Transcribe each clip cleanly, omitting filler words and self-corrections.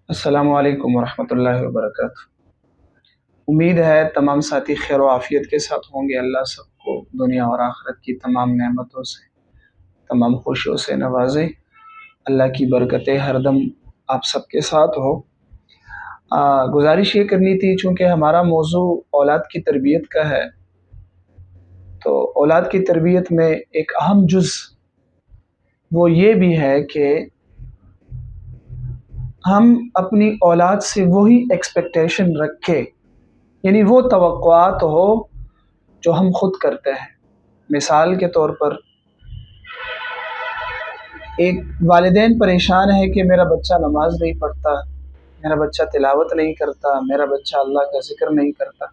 السلام علیکم ورحمۃ اللہ وبرکاتہ۔ امید ہے تمام ساتھی خیر و عافیت کے ساتھ ہوں گے۔ اللہ سب کو دنیا اور آخرت کی تمام نعمتوں سے، تمام خوشیوں سے نوازے۔ اللہ کی برکتیں ہر دم آپ سب کے ساتھ ہو۔ گزارش یہ کرنی تھی، چونکہ ہمارا موضوع اولاد کی تربیت کا ہے، تو اولاد کی تربیت میں ایک اہم جز وہ یہ بھی ہے کہ ہم اپنی اولاد سے وہی ایکسپیکٹیشن رکھیں، یعنی وہ توقعات ہو جو ہم خود کرتے ہیں۔ مثال کے طور پر ایک والدین پریشان ہے کہ میرا بچہ نماز نہیں پڑھتا، میرا بچہ تلاوت نہیں کرتا، میرا بچہ اللہ کا ذکر نہیں کرتا،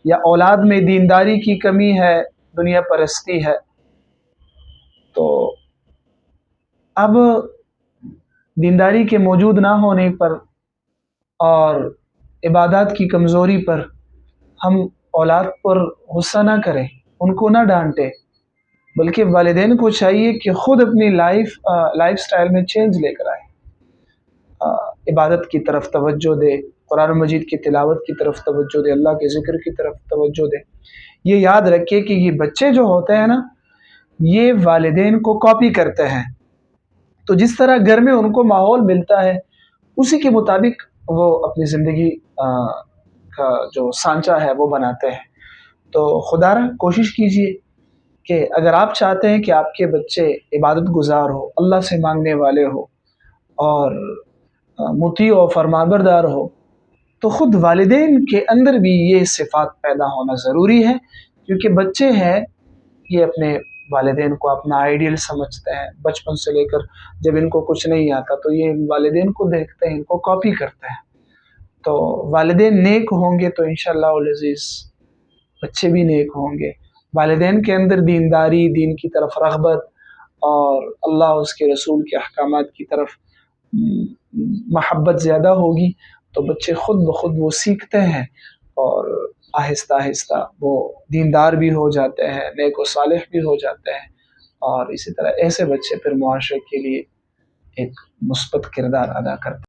یا اولاد میں دینداری کی کمی ہے، دنیا پرستی ہے۔ تو اب دینداری کے موجود نہ ہونے پر اور عبادات کی کمزوری پر ہم اولاد پر غصہ نہ کریں، ان کو نہ ڈانٹیں، بلکہ والدین کو چاہیے کہ خود اپنی لائف سٹائل میں چینج لے کر آئے، عبادت کی طرف توجہ دے، قرآن مجید کی تلاوت کی طرف توجہ دے، اللہ کے ذکر کی طرف توجہ دے۔ یہ یاد رکھے کہ یہ بچے جو ہوتے ہیں نا، یہ والدین کو کاپی کرتے ہیں، تو جس طرح گھر میں ان کو ماحول ملتا ہے اسی کے مطابق وہ اپنی زندگی کا جو سانچہ ہے وہ بناتے ہیں۔ تو خدا را کوشش کیجئے کہ اگر آپ چاہتے ہیں کہ آپ کے بچے عبادت گزار ہو، اللہ سے مانگنے والے ہو اور مطیع و فرمانبردار ہو، تو خود والدین کے اندر بھی یہ صفات پیدا ہونا ضروری ہے، کیونکہ بچے ہیں یہ اپنے والدین کو اپنا آئیڈیل سمجھتے ہیں۔ بچپن سے لے کر جب ان کو کچھ نہیں آتا تو یہ والدین کو دیکھتے ہیں، ان کو کاپی کرتے ہیں۔ تو والدین نیک ہوں گے تو انشاءاللہ العزیز بچے بھی نیک ہوں گے۔ والدین کے اندر دینداری، دین کی طرف رغبت اور اللہ اس کے رسول کے احکامات کی طرف محبت زیادہ ہوگی تو بچے خود بخود وہ سیکھتے ہیں اور آہستہ آہستہ وہ دیندار بھی ہو جاتے ہیں، نیک و صالح بھی ہو جاتے ہیں، اور اسی طرح ایسے بچے پھر معاشرے کے لیے ایک مثبت کردار ادا کرتے ہیں۔